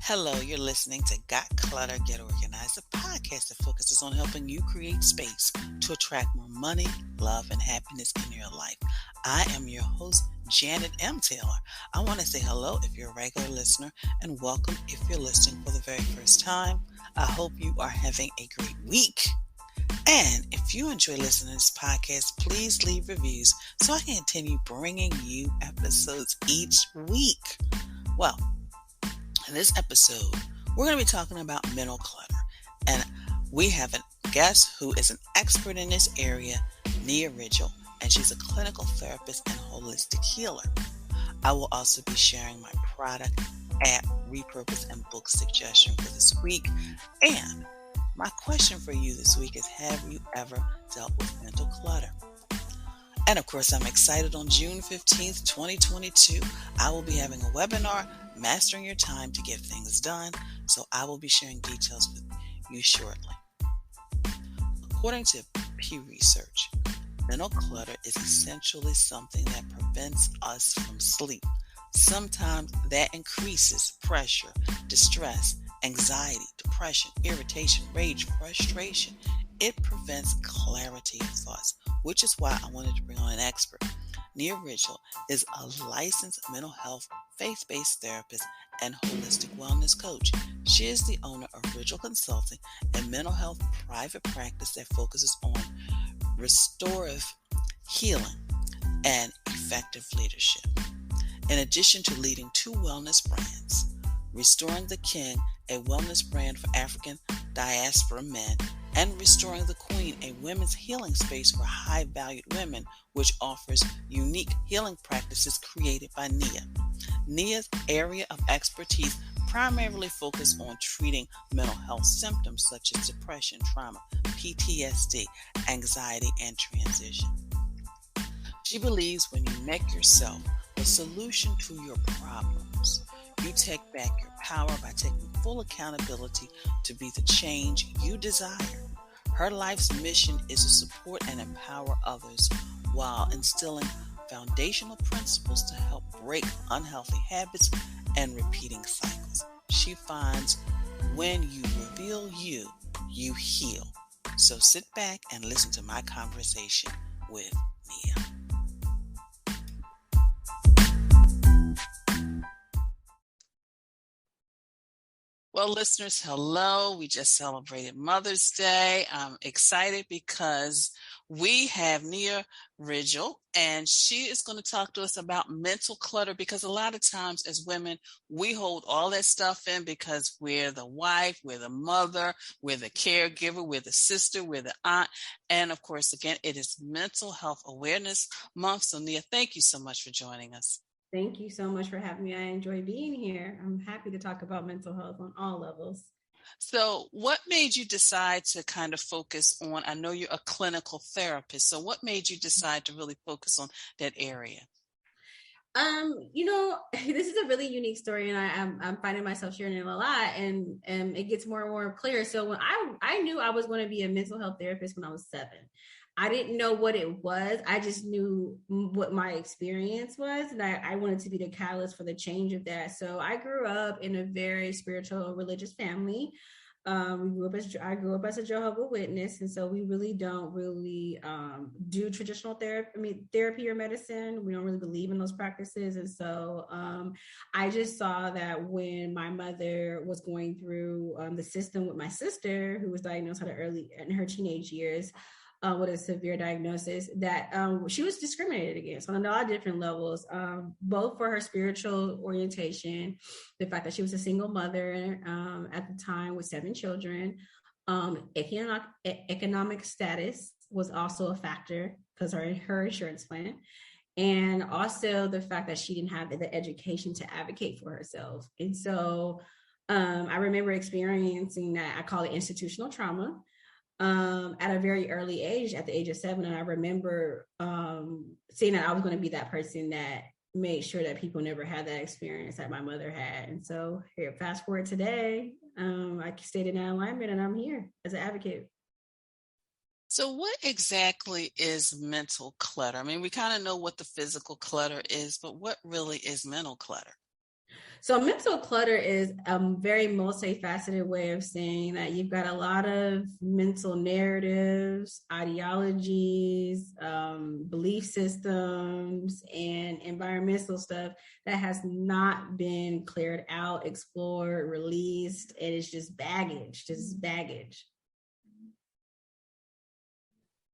Hello, you're listening to Got Clutter, Get Organized, a podcast that focuses on helping you create space to attract more money, love, and happiness in your life. I am your host, Janet M. Taylor. I want to say hello if you're a regular listener and welcome if you're listening for the very first time. I hope you are having a great week. And if you enjoy listening to this podcast, please leave reviews so I can continue bringing you episodes each week. Well, in this episode, we're going to be talking about mental clutter. And we have a guest who is an expert in this area, Nia Ridgle, and she's a clinical therapist and holistic healer. I will also be sharing my product, app, repurpose, and book suggestion for this week. And my question for you this week is, have you ever dealt with mental clutter? And of course, I'm excited. On June 15th, 2022, I will be having a webinar, Mastering Your Time to Get Things Done. So I will be sharing details with you shortly. According to Pew Research, mental clutter is essentially something that prevents us from sleep. Sometimes that increases pressure, distress, anxiety, depression, irritation, rage, frustration. It prevents clarity of thoughts, which is why I wanted to bring on an expert. Nia Ridgle is a licensed mental health, faith-based therapist and holistic wellness coach. She is the owner of Ridgle Consulting, a mental health private practice that focuses on restorative healing and effective leadership. In addition to leading two wellness brands, Restoring the King, a wellness brand for African diaspora men, and Restoring the Queen, a women's healing space for high-valued women, which offers unique healing practices created by Nia. Nia's area of expertise primarily focuses on treating mental health symptoms such as depression, trauma, PTSD, anxiety, and transition. She believes when you make yourself the solution to your problems, you take back your power by taking full accountability to be the change you desire. Her life's mission is to support and empower others while instilling foundational principles to help break unhealthy habits and repeating cycles. She finds when you reveal you, you heal. So sit back and listen to my conversation with Nia. Well, listeners, hello. We just celebrated Mother's Day. I'm excited because we have Nia Ridgle, and she is going to talk to us about mental clutter, because a lot of times as women, we hold all that stuff in because we're the wife, we're the mother, we're the caregiver, we're the sister, we're the aunt. And of course, again, it is Mental Health Awareness Month. So Nia, thank you so much for joining us. Thank you so much for having me. I enjoy being here. I'm happy to talk about mental health on all levels. So what made you decide to kind of focus on, I know you're a clinical therapist, so what made you decide to really focus on that area? This is a really unique story, and I'm finding myself sharing it a lot, and it gets more and more clear. So when I knew I was going to be a mental health therapist when I was 7. I didn't know what it was. I just knew what my experience was, and I wanted to be the catalyst for the change of that. So I grew up in a very spiritual, religious family. I grew up as a Jehovah's Witness, and so we really don't do traditional therapy or medicine. We don't really believe in those practices, and so I just saw that when my mother was going through the system with my sister, who was diagnosed at early in her teenage years. With a severe diagnosis, that she was discriminated against on a lot of different levels, both for her spiritual orientation, the fact that she was a single mother at the time with 7 children. Economic status was also a factor because her insurance plan, and also the fact that she didn't have the education to advocate for herself. And so I remember experiencing that. I call it institutional trauma. At a very early age, at the age of 7. And I remember seeing that I was going to be that person that made sure that people never had that experience that my mother had. And so here, fast forward today, I stayed in that alignment, and I'm here as an advocate. So what exactly is mental clutter? I mean, we kind of know what the physical clutter is, but what really is mental clutter? So mental clutter is a very multifaceted way of saying that you've got a lot of mental narratives, ideologies, belief systems, and environmental stuff that has not been cleared out, explored, released, and it's just baggage.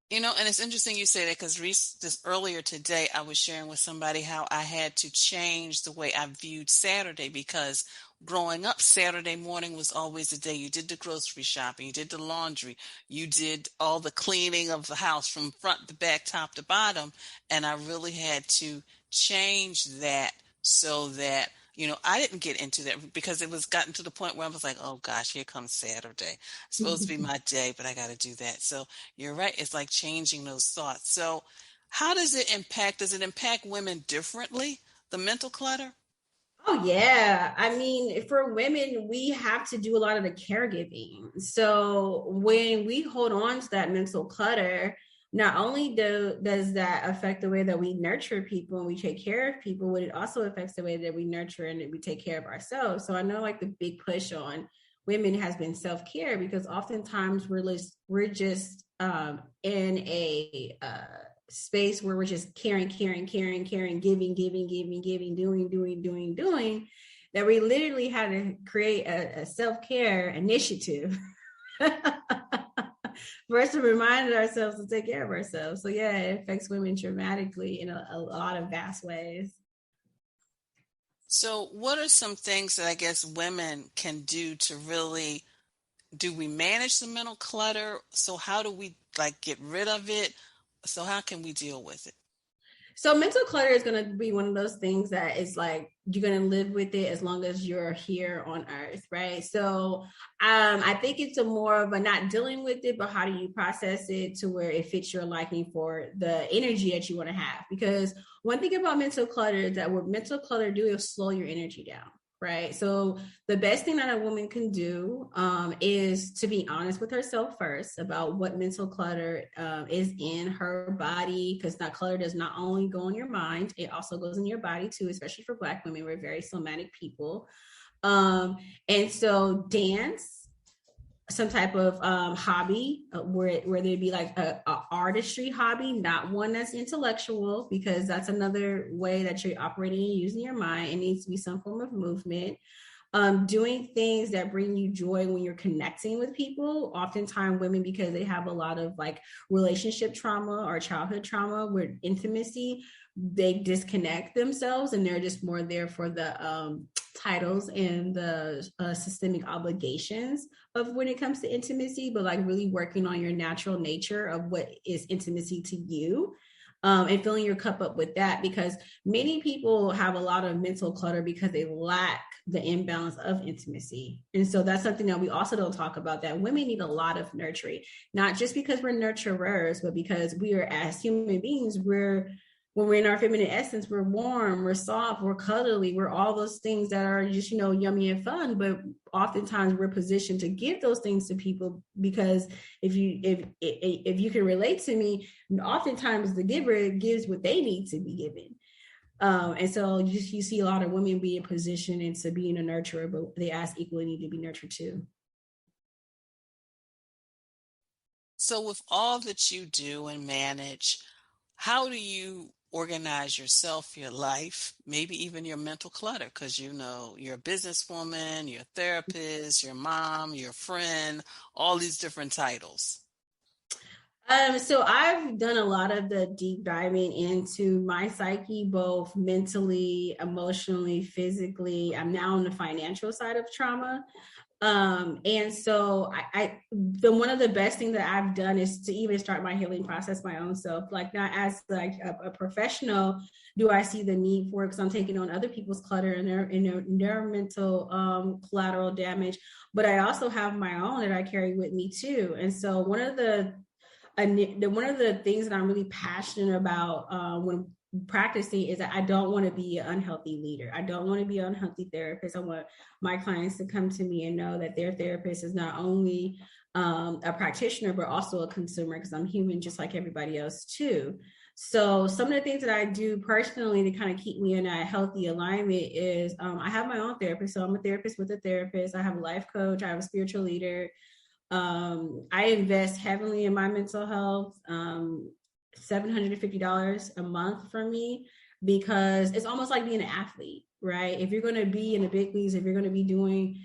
You know, and it's interesting you say that because just earlier today, I was sharing with somebody how I had to change the way I viewed Saturday because growing up, Saturday morning was always the day you did the grocery shopping, you did the laundry, you did all the cleaning of the house from front to back, top to bottom. And I really had to change that so that, you know, I didn't get into that because it was gotten to the point where I was like, oh gosh, here comes Saturday. It's supposed to be my day, but I got to do that. So you're right. It's like changing those thoughts. So, how does it impact? Does it impact women differently, the mental clutter? Oh yeah. I mean, for women, we have to do a lot of the caregiving. So when we hold on to that mental clutter, not only does that affect the way that we nurture people and we take care of people, but it also affects the way that we nurture and we take care of ourselves. So I know like the big push on women has been self-care because oftentimes we're just in a space where we're just caring, giving, doing, that we literally had to create a self-care initiative for us to remind ourselves to take care of ourselves. So yeah, it affects women dramatically in a lot of vast ways. So, what are some things that I guess women can do to really do we manage the mental clutter? So, how do we like get rid of it? So, how can we deal with it? So mental clutter is going to be one of those things that is like you're going to live with it as long as you're here on earth, right? So I think it's a more of a not dealing with it, but how do you process it to where it fits your liking for the energy that you want to have? Because one thing about mental clutter is that what mental clutter do is slow your energy down. Right. So the best thing that a woman can do is to be honest with herself first about what mental clutter is in her body, because that clutter does not only go in your mind, it also goes in your body too, especially for Black women. We're very somatic people. Um, and so dance, some type of hobby where there'd be like a artistry hobby, not one that's intellectual, because that's another way that you're operating and using your mind. It needs to be some form of movement. Doing things that bring you joy when you're connecting with people. Oftentimes women, because they have a lot of like relationship trauma or childhood trauma with intimacy, they disconnect themselves and they're just more there for the titles and the systemic obligations of when it comes to intimacy, but like really working on your natural nature of what is intimacy to you. And filling your cup up with that, because many people have a lot of mental clutter because they lack the imbalance of intimacy. And so that's something that we also don't talk about, that women need a lot of nurturing, not just because we're nurturers, but because we are, as human beings, when we're in our feminine essence, we're warm, we're soft, we're cuddly, we're all those things that are just, yummy and fun. But oftentimes we're positioned to give those things to people because if you can relate to me, oftentimes the giver gives what they need to be given. And so you see a lot of women being positioned into being a nurturer, but they as equally need to be nurtured too. So, with all that you do and manage, how do you organize yourself, your life, maybe even your mental clutter? Because you're a businesswoman, you're a therapist, your mom, your friend, all these different titles. So I've done a lot of the deep diving into my psyche, both mentally, emotionally, physically. I'm now on the financial side of trauma. And so the one of the best things that I've done is to even start my healing process my own self, like not as like a professional do I see the need for it because I'm taking on other people's clutter and their mental collateral damage, but I also have my own that I carry with me too. And so one of the things that I'm really passionate about when practicing is that I don't want to be an unhealthy leader. I don't want to be an unhealthy therapist. I want my clients to come to me and know that their therapist is not only a practitioner, but also a consumer, because I'm human just like everybody else too. So some of the things that I do personally to kind of keep me in a healthy alignment is I have my own therapist. So I'm a therapist with a therapist. I have a life coach. I have a spiritual leader. I invest heavily in my mental health. $750 a month for me, because it's almost like being an athlete, right? If you're going to be in the big leagues, if you're going to be doing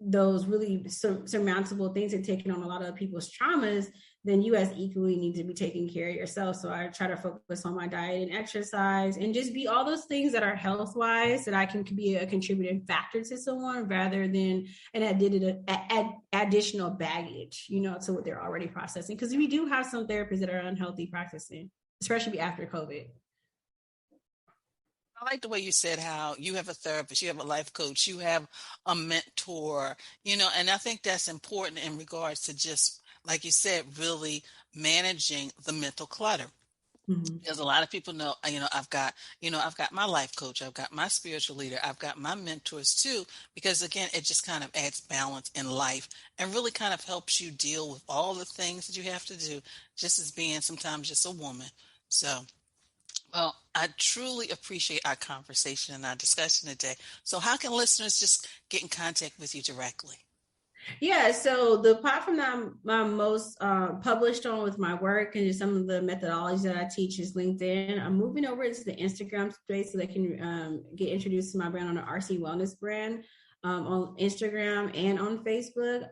those really surmountable things and taking on a lot of people's traumas, then you as equally need to be taking care of yourself. So I try to focus on my diet and exercise and just be all those things that are health wise that I can be a contributing factor to someone rather than an additional baggage, to what they're already processing. Because we do have some therapists that are unhealthy practicing, especially after COVID. I like the way you said how you have a therapist, you have a life coach, you have a mentor, and I think that's important in regards to just, like you said, really managing the mental clutter. Mm-hmm. Because a lot of people know, I've got my life coach, I've got my spiritual leader, I've got my mentors too, because again, it just kind of adds balance in life and really kind of helps you deal with all the things that you have to do, just as being sometimes just a woman. So, well, I truly appreciate our conversation and our discussion today. So, how can listeners just get in contact with you directly? Yeah, so the platform that I'm most published on with my work and just some of the methodologies that I teach is LinkedIn. I'm moving over into the Instagram space so they can get introduced to my brand on the RC Wellness brand on Instagram and on Facebook.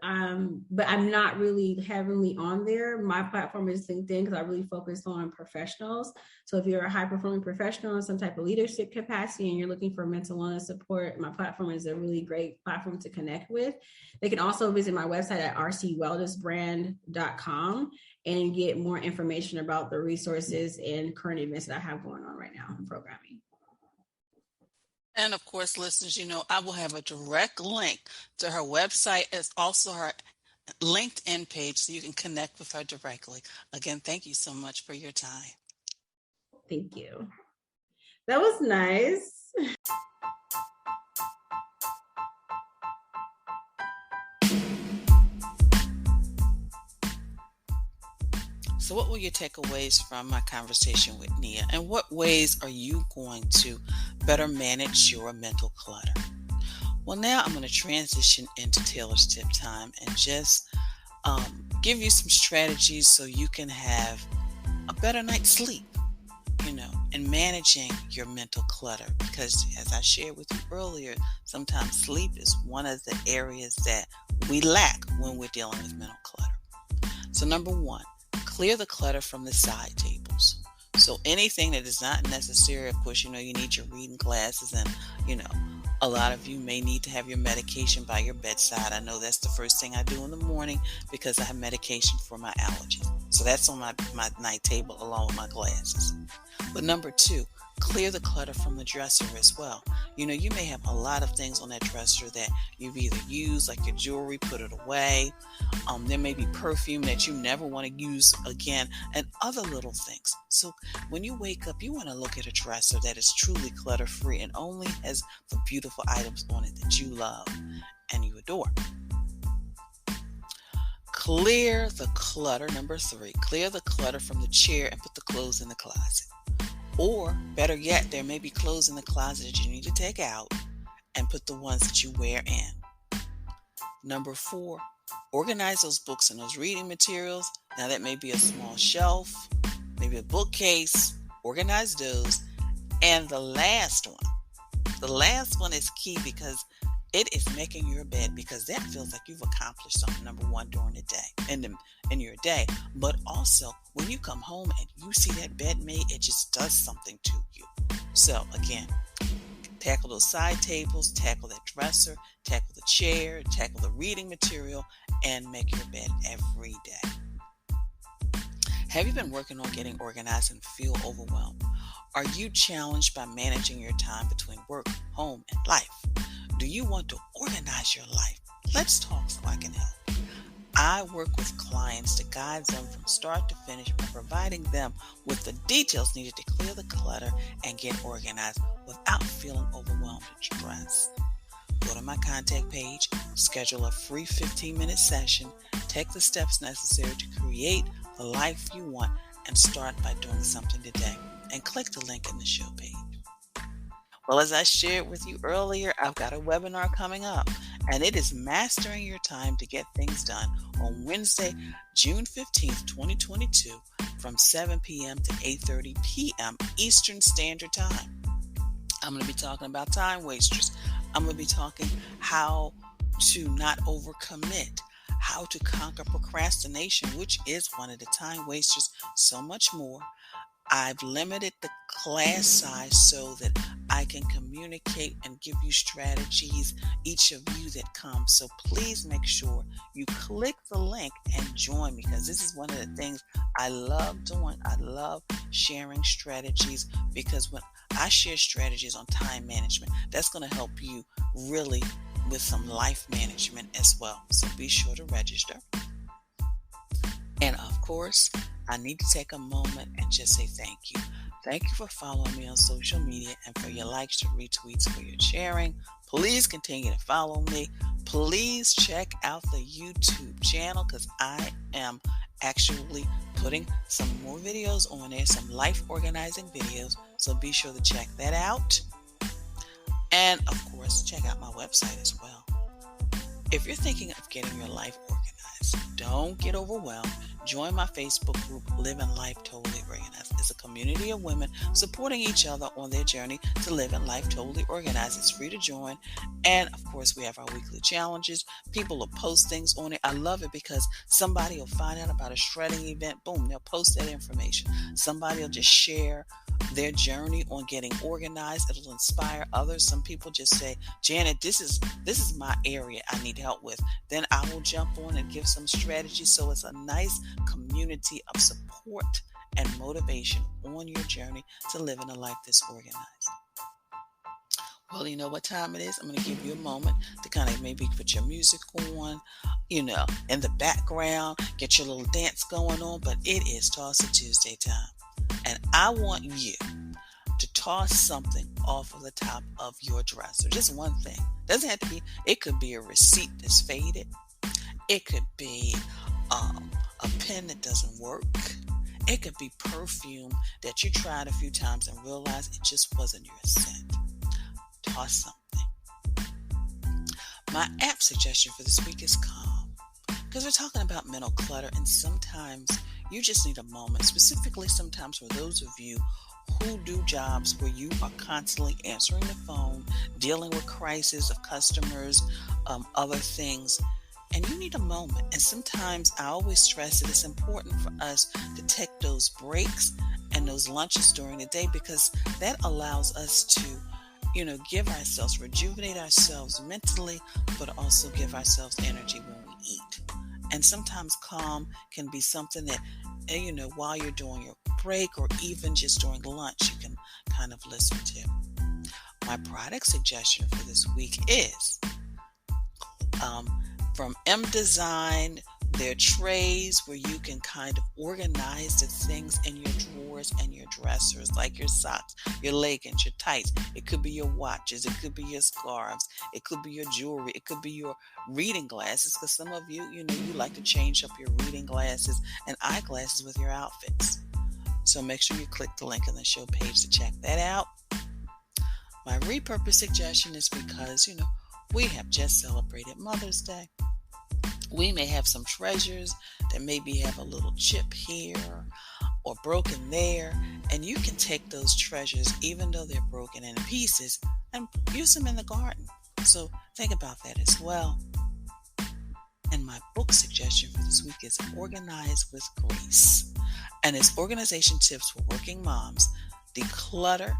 But I'm not really heavily on there. My platform is LinkedIn because I really focus on professionals. So if you're a high performing professional in some type of leadership capacity and you're looking for mental wellness support, my platform is a really great platform to connect with. They can also visit my website at rcwellnessbrand.com and get more information about the resources and current events that I have going on right now in programming. And of course, listeners, I will have a direct link to her website as also her LinkedIn page so you can connect with her directly. Again, thank you so much for your time. Thank you. That was nice. So, what were your takeaways from my conversation with Nia? And what ways are you going to better manage your mental clutter? Well, now I'm going to transition into Taylor's tip time and just give you some strategies so you can have a better night's sleep, and managing your mental clutter. Because as I shared with you earlier, sometimes sleep is one of the areas that we lack when we're dealing with mental clutter. So number one, clear the clutter from the side tables. So anything that is not necessary, of course, you need your reading glasses and, a lot of you may need to have your medication by your bedside. I know that's the first thing I do in the morning because I have medication for my allergies. So that's on my night table along with my glasses. But number two, clear the clutter from the dresser as well. You may have a lot of things on that dresser that you've either used, like your jewelry, put it away. There may be perfume that you never want to use again and other little things. So when you wake up, you want to look at a dresser that is truly clutter-free and only has the beautiful items on it that you love and you adore. Clear the clutter. Number three, clear the clutter from the chair and put the clothes in the closet. Or better yet, there may be clothes in the closet that you need to take out and put the ones that you wear in. Number four, organize those books and those reading materials. Now that may be a small shelf, maybe a bookcase. Organize those. And the last one is key because it is making your bed, because that feels like you've accomplished something, number one, during the day, in your day. But also, when you come home and you see that bed made, it just does something to you. So again, tackle those side tables, tackle that dresser, tackle the chair, tackle the reading material, and make your bed every day. Have you been working on getting organized and feel overwhelmed? Are you challenged by managing your time between work, home, and life? Do you want to organize your life? Let's talk so I can help. I work with clients to guide them from start to finish by providing them with the details needed to clear the clutter and get organized without feeling overwhelmed and stressed. Go to my contact page, schedule a free 15-minute session, take the steps necessary to create the life you want, and start by doing something today. And click the link in the show page. Well, as I shared with you earlier, I've got a webinar coming up, and it is Mastering Your Time to Get Things Done on Wednesday, June 15th, 2022, from 7 p.m. to 8:30 p.m. Eastern Standard Time. I'm going to be talking about time wasters. I'm going to be talking how to not overcommit, how to conquer procrastination, which is one of the time wasters, so much more. I've limited the class size so that I can communicate and give you strategies, each of you that come. So please make sure you click the link and join me, because this is one of the things I love doing. I love sharing strategies, because when I share strategies on time management, that's going to help you really with some life management as well. So be sure to register. And of course, I need to take a moment and just say thank you. Thank you for following me on social media and for your likes, your retweets, for your sharing. Please continue to follow me. Please check out the YouTube channel, because I am actually putting some more videos on there, some life organizing videos. So be sure to check that out. And of course, check out my website as well. If you're thinking of getting your life organized, don't get overwhelmed. Join my Facebook group, Living Life Totally Organized. It's a community of women supporting each other on their journey to living life totally organized. It's free to join. And of course, we have our weekly challenges. People will post things on it. I love it because somebody will find out about a shredding event. Boom, they'll post that information. Somebody will just share their journey on getting organized. It'll inspire others. Some people just say, Janet, this is my area I need help with. Then I will jump on and give some strategies. So it's a nice community of support and motivation on your journey to living a life that's organized. Well, you know what time it is? I'm going to give you a moment to kind of maybe put your music on, in the background, get your little dance going on. But it is Toss It Tuesday time. And I want you to toss something off of the top of your dresser. Just one thing. Doesn't have to be, it could be a receipt that's faded. It could be a pen that doesn't work. It could be perfume that you tried a few times and realized it just wasn't your scent. Toss something. My app suggestion for this week is Calm, because we're talking about mental clutter, and sometimes you just need a moment, specifically sometimes for those of you who do jobs where you are constantly answering the phone, dealing with crises of customers, other things, and you need a moment. And sometimes I always stress that it's important for us to take those breaks and those lunches during the day, because that allows us to, give ourselves, rejuvenate ourselves mentally, but also give ourselves energy when we eat. And sometimes calm can be something that, while you're doing your break or even just during lunch, you can kind of listen to. My product suggestion for this week is from M Design, their trays where you can kind of organize the things in your drawers and your dressers, like your socks, your leggings, your tights. It could be your watches. It could be your scarves. It could be your jewelry. It could be your reading glasses, because some of you, you like to change up your reading glasses and eyeglasses with your outfits. So make sure you click the link in the show page to check that out. My repurpose suggestion is because, we have just celebrated Mother's Day. We may have some treasures that maybe have a little chip here or broken there, and you can take those treasures, even though they're broken in pieces, and use them in the garden. So think about that as well. And my book suggestion for this week is Organize with Grace, and it's organization tips for working moms, declutter,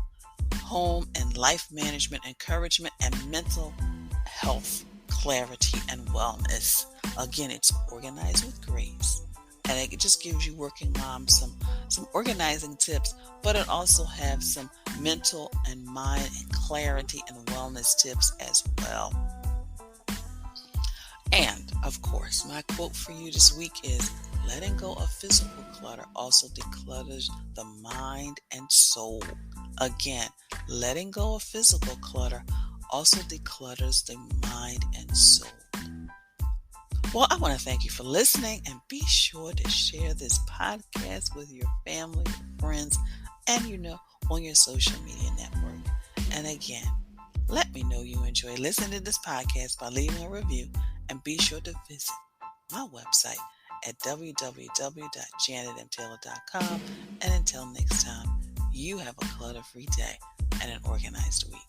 home and life management, encouragement, and mental health, clarity, and wellness. Again, it's Organize with Grace, and it just gives you working moms some organizing tips, but it also has some mental and mind and clarity and wellness tips as well. And of course, my quote for you this week is, letting go of physical clutter also declutters the mind and soul. Again, letting go of physical clutter also declutters the mind and soul. Well, I want to thank you for listening, and be sure to share this podcast with your family, friends, and on your social media network. And again, let me know you enjoy listening to this podcast by leaving a review, and be sure to visit my website at www.janetmtaylor.com. And until next time, you have a clutter-free day and an organized week.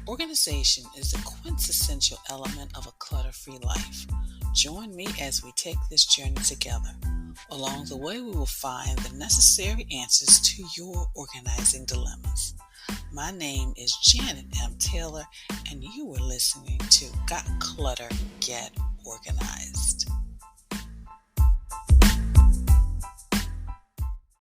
Organization is a quintessential element of a clutter-free life. Join me as we take this journey together. Along the way, we will find the necessary answers to your organizing dilemmas. My name is Janet M. Taylor, and you are listening to Got Clutter, Get Organized.